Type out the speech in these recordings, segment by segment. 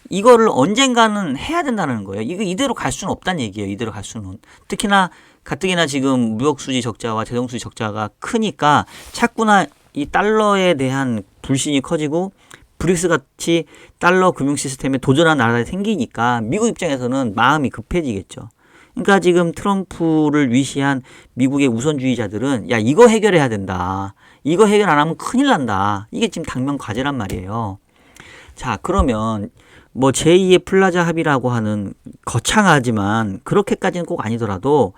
이거를 언젠가는 해야 된다는 거예요. 이거 이대로 갈 수는 없다는 얘기예요. 이대로 갈 수는. 특히나 가뜩이나 지금 무역수지 적자와 대동수지 적자가 크니까 자꾸나 이 달러에 대한 불신이 커지고 브릭스 같이 달러 금융 시스템에 도전하는 나라가 생기니까 미국 입장에서는 마음이 급해지겠죠. 그러니까 지금 트럼프를 위시한 미국의 우선주의자들은 야 이거 해결해야 된다. 이거 해결 안 하면 큰일 난다. 이게 지금 당면 과제란 말이에요. 자 그러면 뭐 제2의 플라자 합의라고 하는 거창하지만 그렇게까지는 꼭 아니더라도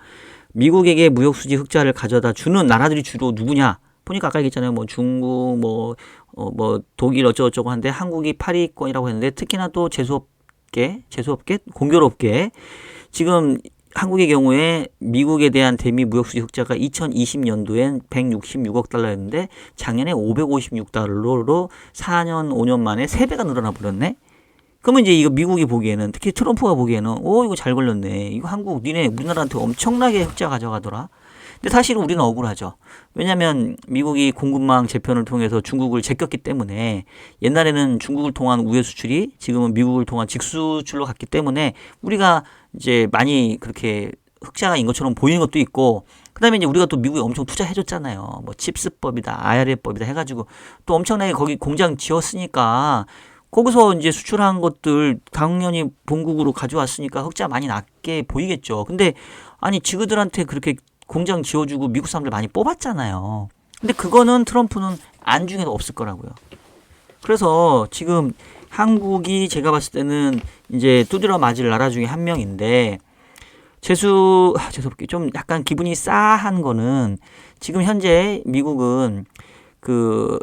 미국에게 무역수지 흑자를 가져다 주는 나라들이 주로 누구냐? 보니까 아까 얘기했잖아요. 뭐 중국, 뭐 독일 어쩌고저쩌고 하는데 한국이 8위권이라고 했는데 특히나 또 제수업계, 공교롭게 지금 한국의 경우에 미국에 대한 대미 무역수지 흑자가 2020년도엔 166억 달러였는데 작년에 556달러로 4년, 5년 만에 3배가 늘어나 버렸네? 그러면 이제 이거 미국이 보기에는 특히 트럼프가 보기에는 이거 잘 걸렸네. 이거 한국 니네 우리나라한테 엄청나게 흑자 가져가더라. 근데 사실은 우리는 억울하죠. 왜냐하면 미국이 공급망 재편을 통해서 중국을 제꼈기 때문에 옛날에는 중국을 통한 우회 수출이 지금은 미국을 통한 직수출로 갔기 때문에 우리가 이제 많이 그렇게 흑자가 인 것처럼 보이는 것도 있고 그다음에 이제 우리가 또 미국에 엄청 투자해줬잖아요. 뭐 칩스법이다, IRA법이다 해가지고 또 엄청나게 거기 공장 지었으니까 거기서 이제 수출한 것들 당연히 본국으로 가져왔으니까 흑자 많이 낮게 보이겠죠. 근데 아니 지그들한테 그렇게 공장 지어주고 미국 사람들 많이 뽑았잖아요. 근데 그거는 트럼프는 안중에도 없을 거라고요. 그래서 지금 한국이 제가 봤을 때는 이제 두드려 맞을 나라 중에 한 명인데 재수없게 좀 약간 기분이 싸한 거는 지금 현재 미국은 그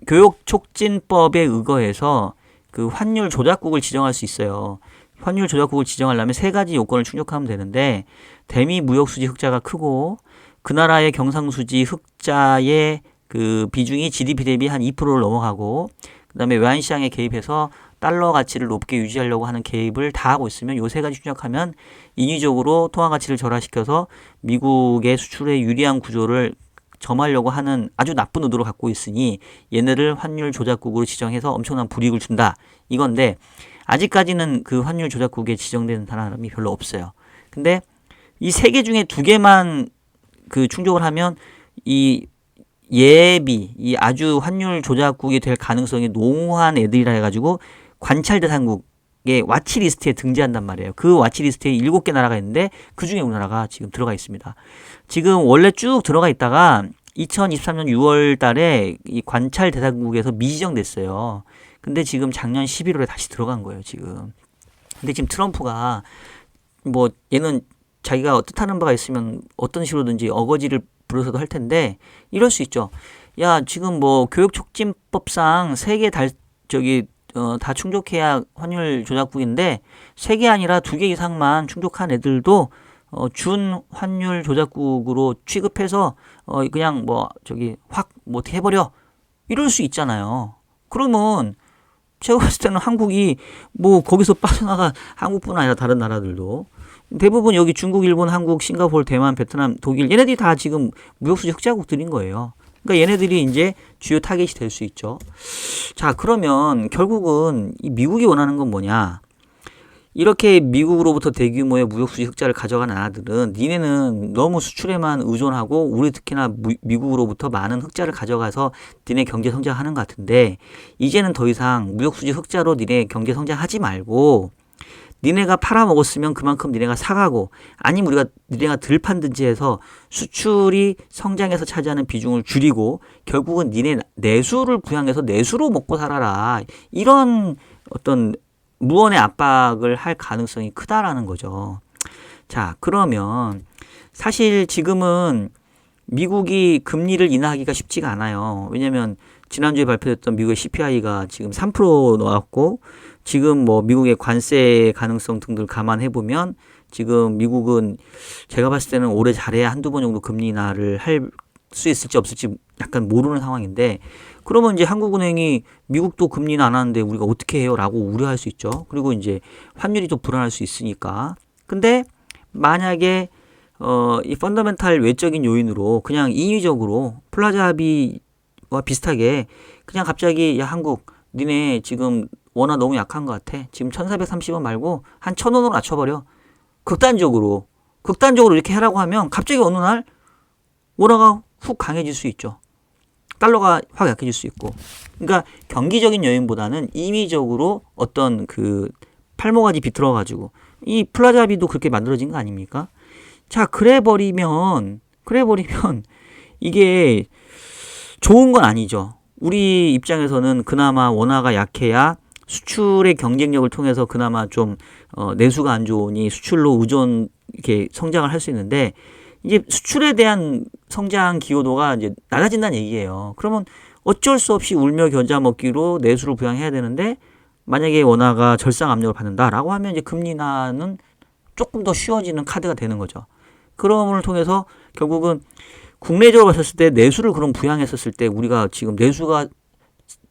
교육 촉진법에 의거해서 그 환율 조작국을 지정할 수 있어요. 환율 조작국을 지정하려면 3가지 요건을 충족하면 되는데 대미 무역수지 흑자가 크고 그 나라의 경상수지 흑자의 그 비중이 GDP 대비 한 2%를 넘어가고 그다음에 외환시장에 개입해서 달러 가치를 높게 유지하려고 하는 개입을 다 하고 있으면 요 3가지 충족하면 인위적으로 통화 가치를 절하시켜서 미국의 수출에 유리한 구조를 점하려고 하는 아주 나쁜 의도를 갖고 있으니 얘네를 환율 조작국으로 지정해서 엄청난 불이익을 준다. 이건데 아직까지는 그 환율 조작국에 지정되는 사람이 별로 없어요. 근데 이 3개 중에 2개만 그 충족을 하면 이 이 아주 환율 조작국이 될 가능성이 농후한 애들이라 해가지고 관찰 대상국의 와치리스트에 등재한단 말이에요. 그 와치리스트에 7개 나라가 있는데 그 중에 우리나라가 지금 들어가 있습니다. 지금 원래 쭉 들어가 있다가 2023년 6월 달에 이 관찰 대상국에서 미지정됐어요. 근데 지금 작년 11월에 다시 들어간 거예요, 지금. 근데 지금 트럼프가 뭐 얘는 자기가 뜻하는 바가 있으면 어떤 식으로든지 어거지를 부려서도 할 텐데 이럴 수 있죠. 야, 지금 뭐 교육 촉진법상 3개 다 충족해야 환율 조작국인데 3개 아니라 2개 이상만 충족한 애들도 준 환율 조작국으로 취급해서 그냥 확 어떻게 해버려 이럴 수 있잖아요. 그러면 제가 봤을 때는 한국이 뭐 거기서 빠져나가 한국뿐 아니라 다른 나라들도 대부분 여기 중국, 일본, 한국, 싱가포르, 대만, 베트남, 독일 얘네들이 다 지금 무역수지 흑자국들인 거예요. 그러니까 얘네들이 이제 주요 타겟이 될 수 있죠. 자, 그러면 결국은 이 미국이 원하는 건 뭐냐? 이렇게 미국으로부터 대규모의 무역수지 흑자를 가져간 나라들은 니네는 너무 수출에만 의존하고 우리 특히나 미국으로부터 많은 흑자를 가져가서 니네 경제 성장하는 것 같은데 이제는 더 이상 무역수지 흑자로 니네 경제 성장하지 말고 니네가 팔아먹었으면 그만큼 니네가 사가고 아니면 니네가 덜 판든지 해서 수출이 성장해서 차지하는 비중을 줄이고 결국은 니네 내수를 부양해서 내수로 먹고 살아라. 이런 어떤 무언의 압박을 할 가능성이 크다라는 거죠. 자, 그러면 사실 지금은 미국이 금리를 인하하기가 쉽지가 않아요. 왜냐하면 지난주에 발표됐던 미국의 CPI가 지금 3% 나왔고 지금 뭐 미국의 관세 가능성 등들 감안해 보면 지금 미국은 제가 봤을 때는 올해 잘해야 한두 번 정도 금리 인하를 할 수 있을지 없을지 약간 모르는 상황인데 그러면 이제 한국은행이 미국도 금리 인하 안 하는데 우리가 어떻게 해요? 라고 우려할 수 있죠. 그리고 이제 환율이 또 불안할 수 있으니까. 근데 만약에 이 펀더멘탈 외적인 요인으로 그냥 인위적으로 플라자 합의와 비슷하게 그냥 갑자기 야 한국 니네 지금 원화 너무 약한 것 같아. 지금 1430원 말고 한 1000원으로 낮춰버려. 극단적으로 이렇게 하라고 하면 갑자기 어느 날 원화가 훅 강해질 수 있죠. 달러가 확 약해질 수 있고. 그러니까 경기적인 요인보다는 임의적으로 어떤 그 팔모가지 비틀어가지고 이 플라자비도 그렇게 만들어진 거 아닙니까? 자, 그래버리면 이게 좋은 건 아니죠. 우리 입장에서는 그나마 원화가 약해야 수출의 경쟁력을 통해서 그나마 좀 내수가 안 좋으니 수출로 의존 이렇게 성장을 할 수 있는데 이제 수출에 대한 성장 기여도가 이제 낮아진다는 얘기예요. 그러면 어쩔 수 없이 울며 겨자 먹기로 내수를 부양해야 되는데 만약에 원화가 절상 압력을 받는다라고 하면 이제 금리 인하는 조금 더 쉬워지는 카드가 되는 거죠. 그럼을 통해서 결국은 국내적으로 봤을 때 내수를 그럼 부양했었을 때 우리가 지금 내수가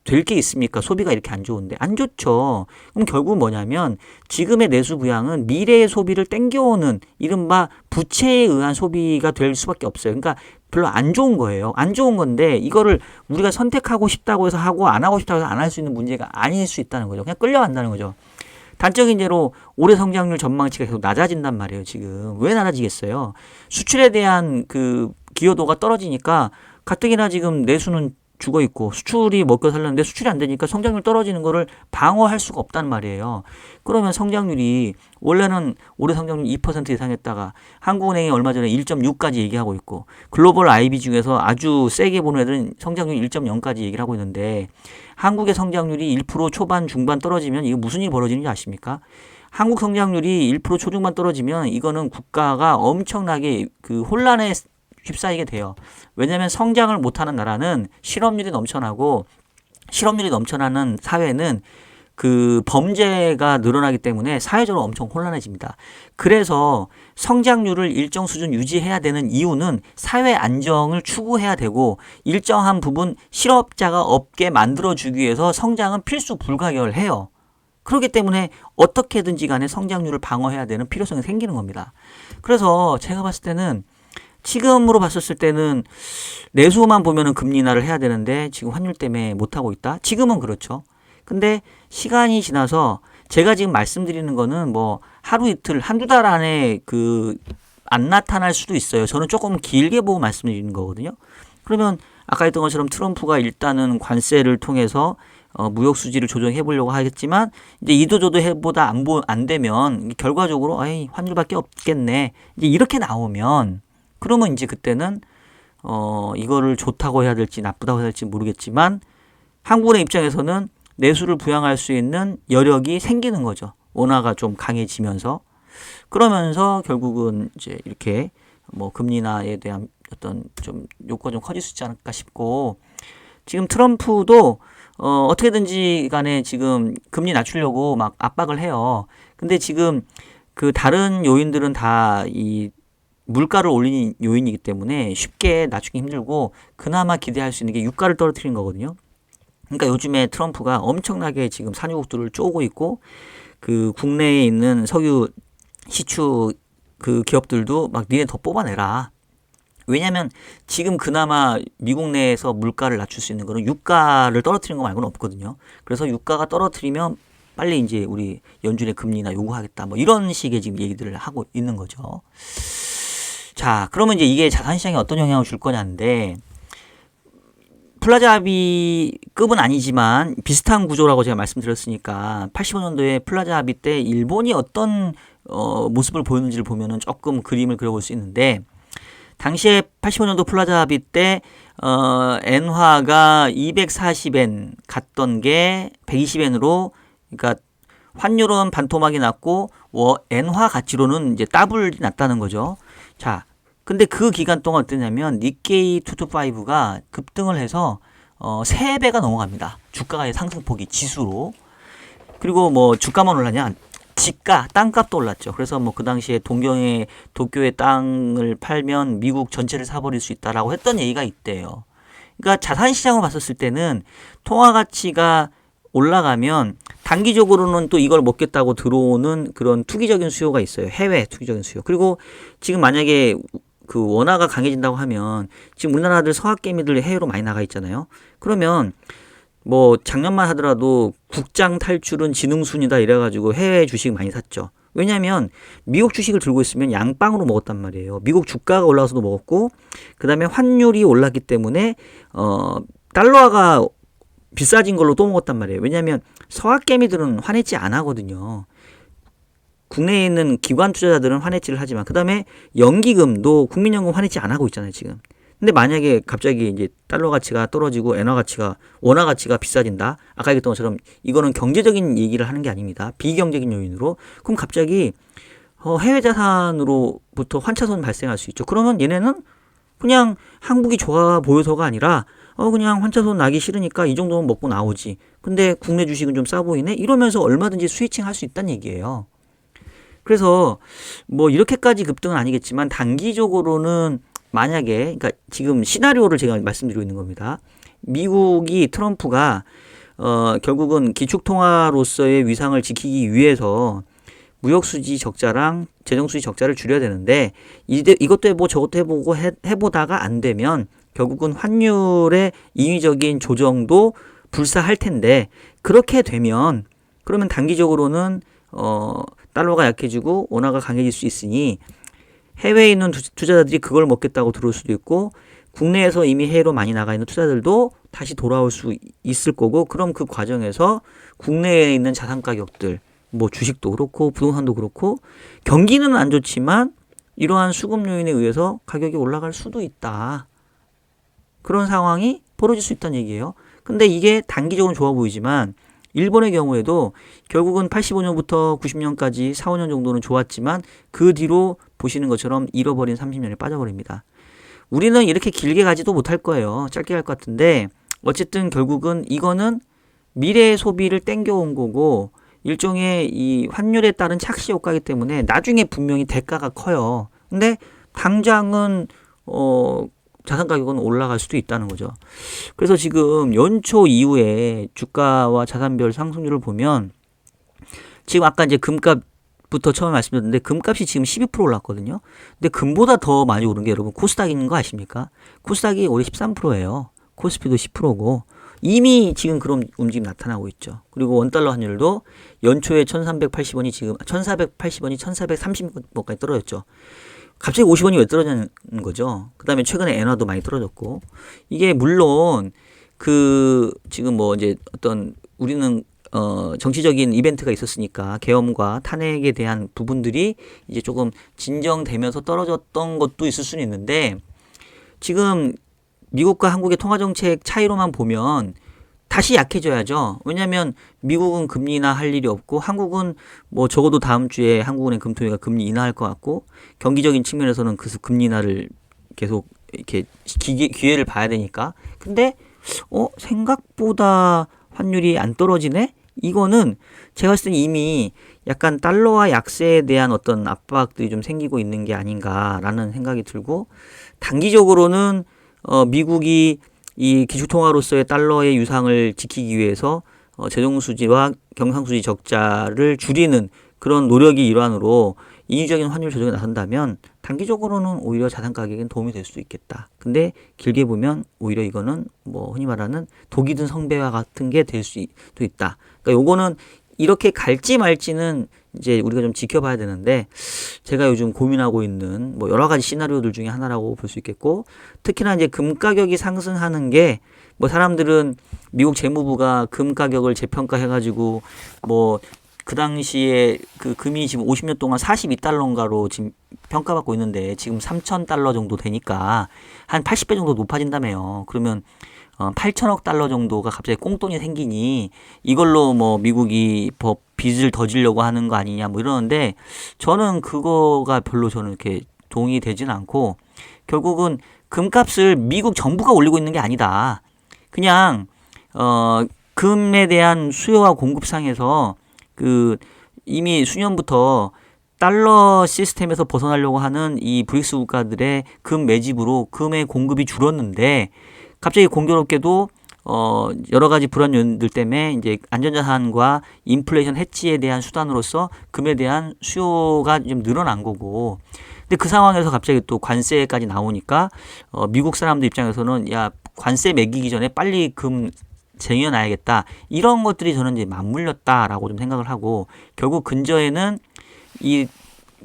될 게 있습니까? 소비가 이렇게 안 좋은데. 안 좋죠. 그럼 결국 뭐냐면 지금의 내수 부양은 미래의 소비를 땡겨오는 이른바 부채에 의한 소비가 될 수밖에 없어요. 그러니까 별로 안 좋은 거예요. 안 좋은 건데 이거를 우리가 선택하고 싶다고 해서 하고 안 하고 싶다고 해서 안 할 수 있는 문제가 아닐 수 있다는 거죠. 그냥 끌려간다는 거죠. 단적인 예로 올해 성장률 전망치가 계속 낮아진단 말이에요. 지금 왜 낮아지겠어요? 수출에 대한 그 기여도가 떨어지니까 가뜩이나 지금 내수는 죽어 있고 수출이 먹고 살려는데 수출이 안 되니까 성장률 떨어지는 거를 방어할 수가 없단 말이에요. 그러면 성장률이 원래는 올해 성장률 2% 이상했다가 한국은행이 얼마 전에 1.6까지 얘기하고 있고 글로벌 IB 중에서 아주 세게 보는 애들은 성장률 1.0까지 얘기를 하고 있는데 한국의 성장률이 1% 초반 중반 떨어지면 이거 무슨 일이 벌어지는지 아십니까? 한국 성장률이 1% 초중반 떨어지면 이거는 국가가 엄청나게 그 혼란에 휩싸이게 돼요. 왜냐하면 성장을 못하는 나라는 실업률이 넘쳐나고 실업률이 넘쳐나는 사회는 그 범죄가 늘어나기 때문에 사회적으로 엄청 혼란해집니다. 그래서 성장률을 일정 수준 유지해야 되는 이유는 사회 안정을 추구해야 되고 일정한 부분 실업자가 없게 만들어주기 위해서 성장은 필수 불가결해요. 그렇기 때문에 어떻게든지 간에 성장률을 방어해야 되는 필요성이 생기는 겁니다. 그래서 제가 봤을 때는 지금으로 봤었을 때는 내수만 보면은 금리 인하를 해야 되는데 지금 환율 때문에 못하고 있다? 지금은 그렇죠. 근데 시간이 지나서 제가 지금 말씀드리는 거는 뭐 하루 이틀, 한두 달 안에 그 안 나타날 수도 있어요. 저는 조금 길게 보고 말씀드리는 거거든요. 그러면 아까 했던 것처럼 트럼프가 일단은 관세를 통해서 무역 수지를 조정해 보려고 하겠지만 이제 이도저도 해보다 안 되면 결과적으로 아이 환율밖에 없겠네. 이제 이렇게 나오면 그러면 이제 그때는 이거를 좋다고 해야 될지 나쁘다고 해야 될지 모르겠지만 한국의 입장에서는 내수를 부양할 수 있는 여력이 생기는 거죠. 원화가 좀 강해지면서 그러면서 결국은 이제 이렇게 뭐 금리 인하에 대한 어떤 좀 욕구가 좀 커질 수 있지 않을까 싶고 지금 트럼프도 어떻게든지 간에 지금 금리 낮추려고 막 압박을 해요. 근데 지금 그 다른 요인들은 다 이 물가를 올리는 요인이기 때문에 쉽게 낮추기 힘들고 그나마 기대할 수 있는 게 유가를 떨어뜨리는 거거든요. 그러니까 요즘에 트럼프가 엄청나게 지금 산유국들을 쪼고 있고 그 국내에 있는 석유 시추 그 기업들도 막 니네 더 뽑아내라. 왜냐면 지금 그나마 미국 내에서 물가를 낮출 수 있는 거는 유가를 떨어뜨리는 거 말고는 없거든요. 그래서 유가가 떨어뜨리면 빨리 이제 우리 연준의 금리나 요구하겠다. 뭐 이런 식의 지금 얘기들을 하고 있는 거죠. 자, 그러면 이제 이게 자산시장에 어떤 영향을 줄 거냐인데 플라자비급은 아니지만 비슷한 구조라고 제가 말씀드렸으니까 85년도에 플라자비 때 일본이 어떤 모습을 보였는지를 보면은 조금 그림을 그려볼 수 있는데 당시에 85년도 플라자비 때 엔화가 240엔 갔던 게 120엔으로 그러니까 환율은 반토막이 났고 엔화 가치로는 이제 더블이 났다는 거죠. 자, 근데 그 기간 동안 어땠냐면 니케이 225가 급등을 해서 3배가 넘어갑니다. 주가의 상승폭이 지수로. 그리고 뭐 주가만 올랐냐? 지가, 땅값도 올랐죠. 그래서 뭐 그 당시에 도쿄의 땅을 팔면 미국 전체를 사버릴 수 있다라고 했던 얘기가 있대요. 그러니까 자산시장으로 봤었을 때는 통화 가치가 올라가면 단기적으로는 또 이걸 먹겠다고 들어오는 그런 투기적인 수요가 있어요. 해외 투기적인 수요. 그리고 지금 만약에 그 원화가 강해진다고 하면 지금 우리나라들 서학개미들 해외로 많이 나가 있잖아요. 그러면 뭐 작년만 하더라도 국장 탈출은 지능순이다 이래가지고 해외 주식 많이 샀죠. 왜냐하면 미국 주식을 들고 있으면 양빵으로 먹었단 말이에요. 미국 주가가 올라가서도 먹었고, 그 다음에 환율이 올랐기 때문에 달러가 비싸진 걸로 또 먹었단 말이에요. 왜냐하면 서학개미들은 환해지 안 하거든요. 국내에 있는 기관 투자자들은 환해지를 하지만, 그 다음에 연기금도 국민연금 환해지 안 하고 있잖아요, 지금. 근데 만약에 갑자기 이제 달러 가치가 떨어지고 원화 가치가 비싸진다. 아까 얘기했던 것처럼 이거는 경제적인 얘기를 하는 게 아닙니다. 비경제적인 요인으로. 그럼 갑자기 해외 자산으로부터 환차손 발생할 수 있죠. 그러면 얘네는 그냥 한국이 좋아 보여서가 아니라 그냥 환차손 나기 싫으니까 이 정도면 먹고 나오지. 근데 국내 주식은 좀 싸 보이네. 이러면서 얼마든지 스위칭 할 수 있다는 얘기예요. 그래서 뭐 이렇게까지 급등은 아니겠지만 단기적으로는 만약에, 그러니까 지금 시나리오를 제가 말씀드리고 있는 겁니다. 미국이 트럼프가 결국은 기축통화로서의 위상을 지키기 위해서 무역수지 적자랑 재정수지 적자를 줄여야 되는데, 이것도 해보고 저것도 해보고 해보다가 안 되면 결국은 환율의 인위적인 조정도 불사할 텐데, 그렇게 되면 그러면 단기적으로는 달러가 약해지고 원화가 강해질 수 있으니 해외에 있는 투자자들이 그걸 먹겠다고 들어올 수도 있고, 국내에서 이미 해외로 많이 나가 있는 투자들도 다시 돌아올 수 있을 거고, 그럼 그 과정에서 국내에 있는 자산 가격들, 뭐 주식도 그렇고 부동산도 그렇고, 경기는 안 좋지만 이러한 수급 요인에 의해서 가격이 올라갈 수도 있다. 그런 상황이 벌어질 수 있다는 얘기예요. 근데 이게 단기적으로 좋아 보이지만 일본의 경우에도 결국은 85년부터 90년까지 4, 5년 정도는 좋았지만 그 뒤로 보시는 것처럼 잃어버린 30년에 빠져버립니다. 우리는 이렇게 길게 가지도 못할 거예요. 짧게 갈 것 같은데, 어쨌든 결국은 이거는 미래의 소비를 땡겨온 거고, 일종의 이 환율에 따른 착시 효과이기 때문에 나중에 분명히 대가가 커요. 근데 당장은 자산 가격은 올라갈 수도 있다는 거죠. 그래서 지금 연초 이후에 주가와 자산별 상승률을 보면, 지금 아까 이제 금값부터 처음에 말씀드렸는데 금값이 지금 12% 올랐거든요. 근데 금보다 더 많이 오른 게 여러분 코스닥인 거 아십니까? 코스닥이 올해 13%예요. 코스피도 10%고 이미 지금 그런 움직임 나타나고 있죠. 그리고 원달러 환율도 연초에 1380원이 지금 1480원이 1430원까지 떨어졌죠. 갑자기 50원이 왜 떨어지는 거죠? 그 다음에 최근에 엔화도 많이 떨어졌고, 이게 물론 그 지금 뭐 이제 어떤 우리는 정치적인 이벤트가 있었으니까 계엄과 탄핵에 대한 부분들이 이제 조금 진정되면서 떨어졌던 것도 있을 수는 있는데, 지금 미국과 한국의 통화정책 차이로만 보면 다시 약해져야죠. 왜냐하면 미국은 금리 인하 할 일이 없고, 한국은 뭐 적어도 다음 주에 한국은행 금토위가 금리 인하할 것 같고, 경기적인 측면에서는 그 금리 인하를 계속 이렇게 기회를 봐야 되니까. 근데 생각보다 환율이 안 떨어지네? 이거는 제가 봤을 때 이미 약간 달러와 약세에 대한 어떤 압박들이 좀 생기고 있는 게 아닌가라는 생각이 들고, 단기적으로는 미국이 이 기축통화로서의 달러의 유상을 지키기 위해서 재정수지와 경상수지 적자를 줄이는 그런 노력이 일환으로 인위적인 환율 조정에 나선다면 단기적으로는 오히려 자산 가격에 도움이 될 수 있겠다. 근데 길게 보면 오히려 이거는 뭐 흔히 말하는 독이 든 성배와 같은 게 될 수도 있다. 그러니까 요거는 이렇게 갈지 말지는 이제 우리가 좀 지켜봐야 되는데, 제가 요즘 고민하고 있는 뭐 여러 가지 시나리오들 중에 하나라고 볼 수 있겠고, 특히나 이제 금 가격이 상승하는 게 뭐 사람들은 미국 재무부가 금 가격을 재평가해가지고 뭐 그 당시에 그 금이 지금 50년 동안 42달러인가로 지금 평가받고 있는데 지금 3,000달러 정도 되니까 한 80배 정도 높아진다며요. 그러면 8천억 달러 정도가 갑자기 꽁돈이 생기니 이걸로 뭐 미국이 빚을 더 지려고 하는 거 아니냐 뭐 이러는데, 저는 그거가 별로 저는 이렇게 동의되지는 않고, 결국은 금값을 미국 정부가 올리고 있는 게 아니다. 그냥 금에 대한 수요와 공급상에서 그 이미 수년부터 달러 시스템에서 벗어나려고 하는 이 브릭스 국가들의 금 매집으로 금의 공급이 줄었는데, 갑자기 공교롭게도 여러 가지 불안 요인들 때문에 이제 안전자산과 인플레이션 해치에 대한 수단으로서 금에 대한 수요가 좀 늘어난 거고, 근데 그 상황에서 갑자기 또 관세까지 나오니까 미국 사람들 입장에서는 야, 관세 매기기 전에 빨리 금 쟁여놔야겠다. 이런 것들이 저는 이제 맞물렸다라고 좀 생각을 하고, 결국 근저에는 이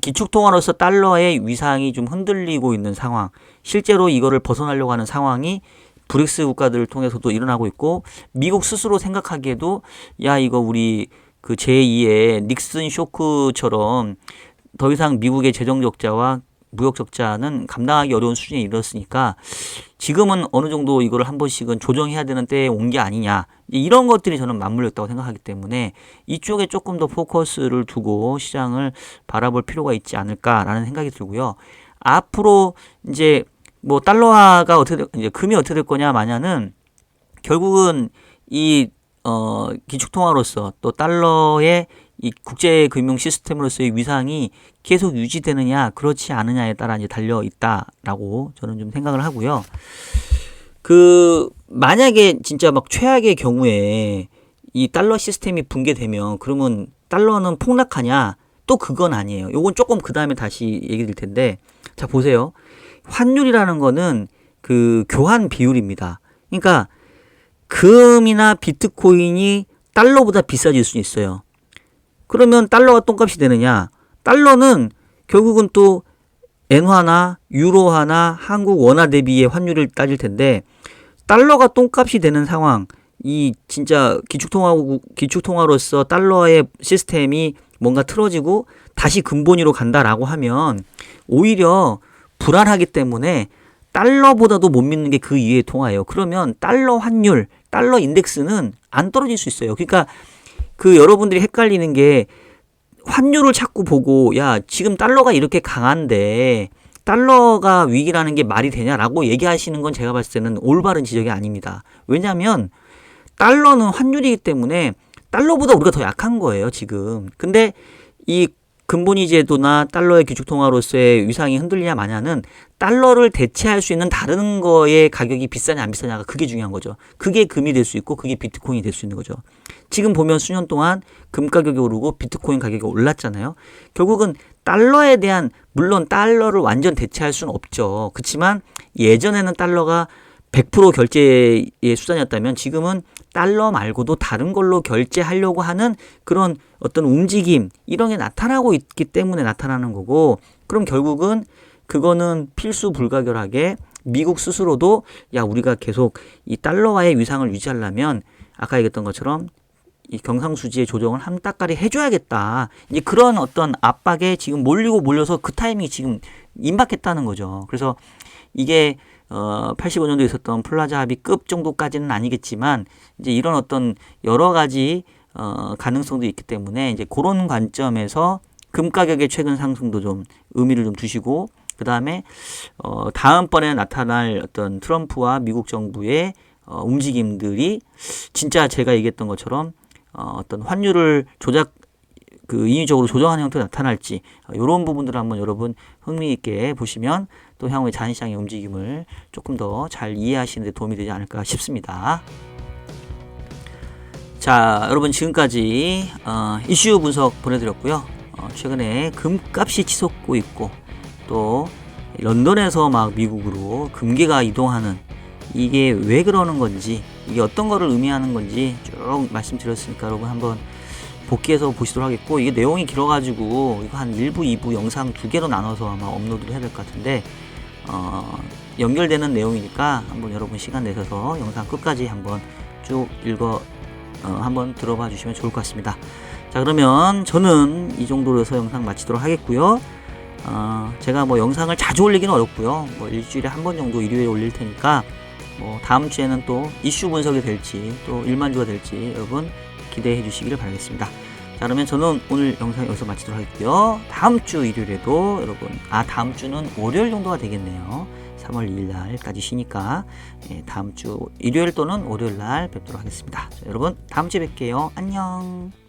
기축통화로서 달러의 위상이 좀 흔들리고 있는 상황, 실제로 이거를 벗어나려고 하는 상황이 브릭스 국가들을 통해서도 일어나고 있고, 미국 스스로 생각하기에도 야, 이거 우리 그 제2의 닉슨 쇼크처럼 더 이상 미국의 재정 적자와 무역 적자는 감당하기 어려운 수준에 이르렀으니까 지금은 어느 정도 이거를 한 번씩은 조정해야 되는 때에 온 게 아니냐, 이런 것들이 저는 맞물렸다고 생각하기 때문에 이쪽에 조금 더 포커스를 두고 시장을 바라볼 필요가 있지 않을까라는 생각이 들고요. 앞으로 이제 뭐 달러화가 이제 금이 어떻게 될 거냐 마냐는 결국은 이 기축통화로서 또 달러의 이 국제금융 시스템으로서의 위상이 계속 유지되느냐 그렇지 않느냐에 따라 이제 달려 있다라고 저는 좀 생각을 하고요. 그 만약에 진짜 막 최악의 경우에 이 달러 시스템이 붕괴되면 그러면 달러는 폭락하냐? 또 그건 아니에요. 요건 조금 그 다음에 다시 얘기 드릴 텐데, 자 보세요. 환율이라는 거는 그 교환 비율입니다. 그러니까 금이나 비트코인이 달러보다 비싸질 수 있어요. 그러면 달러가 똥값이 되느냐? 달러는 결국은 또 엔화나 유로화나 한국 원화 대비의 환율을 따질 텐데, 달러가 똥값이 되는 상황, 이 진짜 기축통화로서 달러의 시스템이 뭔가 틀어지고 다시 근본위로 간다라고 하면 오히려 불안하기 때문에 달러보다도 못 믿는 게 그 이외의 통화예요. 그러면 달러 환율, 달러 인덱스는 안 떨어질 수 있어요. 그러니까 그 여러분들이 헷갈리는 게 환율을 자꾸 보고 야 지금 달러가 이렇게 강한데 달러가 위기라는 게 말이 되냐라고 얘기하시는 건 제가 봤을 때는 올바른 지적이 아닙니다. 왜냐하면 달러는 환율이기 때문에 달러보다 우리가 더 약한 거예요 지금. 근데 이 근본위 제도나 달러의 기축통화로서의 위상이 흔들리냐 마냐는 달러를 대체할 수 있는 다른 거의 가격이 비싸냐 안 비싸냐가 그게 중요한 거죠. 그게 금이 될 수 있고 그게 비트코인이 될 수 있는 거죠. 지금 보면 수년 동안 금 가격이 오르고 비트코인 가격이 올랐잖아요. 결국은 달러에 대한, 물론 달러를 완전 대체할 수는 없죠. 그렇지만 예전에는 달러가 100% 결제의 수단이었다면 지금은 달러 말고도 다른 걸로 결제하려고 하는 그런 어떤 움직임, 이런 게 나타나고 있기 때문에 나타나는 거고, 그럼 결국은 그거는 필수 불가결하게 미국 스스로도 야 우리가 계속 이 달러와의 위상을 유지하려면 아까 얘기했던 것처럼 이 경상수지의 조정을 한 따까리 해줘야겠다. 이제 그런 어떤 압박에 지금 몰려서 그 타이밍이 지금 임박했다는 거죠. 그래서 이게 85년도에 있었던 플라자 합의급 정도까지는 아니겠지만 이제 이런 어떤 여러 가지 가능성도 있기 때문에 이제 그런 관점에서 금 가격의 최근 상승도 좀 의미를 좀 두시고, 그 다음에 다음번에 나타날 어떤 트럼프와 미국 정부의 움직임들이 진짜 제가 얘기했던 것처럼 어떤 환율을 인위적으로 조정하는 형태로 나타날지, 이런 부분들을 한번 여러분 흥미있게 보시면 또 향후의 자산시장의 움직임을 조금 더 잘 이해하시는 데 도움이 되지 않을까 싶습니다. 자, 여러분 지금까지 이슈 분석 보내드렸고요. 최근에 금값이 치솟고 있고 또 런던에서 막 미국으로 금괴가 이동하는, 이게 왜 그러는 건지, 이게 어떤 거를 의미하는 건지 쭉 말씀드렸으니까 여러분 한번 복귀해서 보시도록 하겠고, 이게 내용이 길어가지고 이거 한 1부, 2부 영상 2개로 나눠서 아마 업로드를 해야 될 것 같은데 연결되는 내용이니까 한번 여러분 시간 내셔서 영상 끝까지 한번 쭉 한번 들어봐 주시면 좋을 것 같습니다. 자, 그러면 저는 이 정도로 해서 영상 마치도록 하겠고요. 제가 뭐 영상을 자주 올리기는 어렵고요. 뭐 일주일에 한 번 정도 일요일에 올릴 테니까 뭐 다음 주에는 또 이슈 분석이 될지 또 일만주가 될지 여러분 기대해 주시기를 바라겠습니다. 자, 그러면 저는 오늘 영상 여기서 마치도록 하겠고요. 다음 주 일요일에도 여러분, 다음 주는 월요일 정도가 되겠네요. 3월 2일 날까지 쉬니까 다음 주 일요일 또는 월요일 날 뵙도록 하겠습니다. 자, 여러분 다음 주에 뵐게요. 안녕.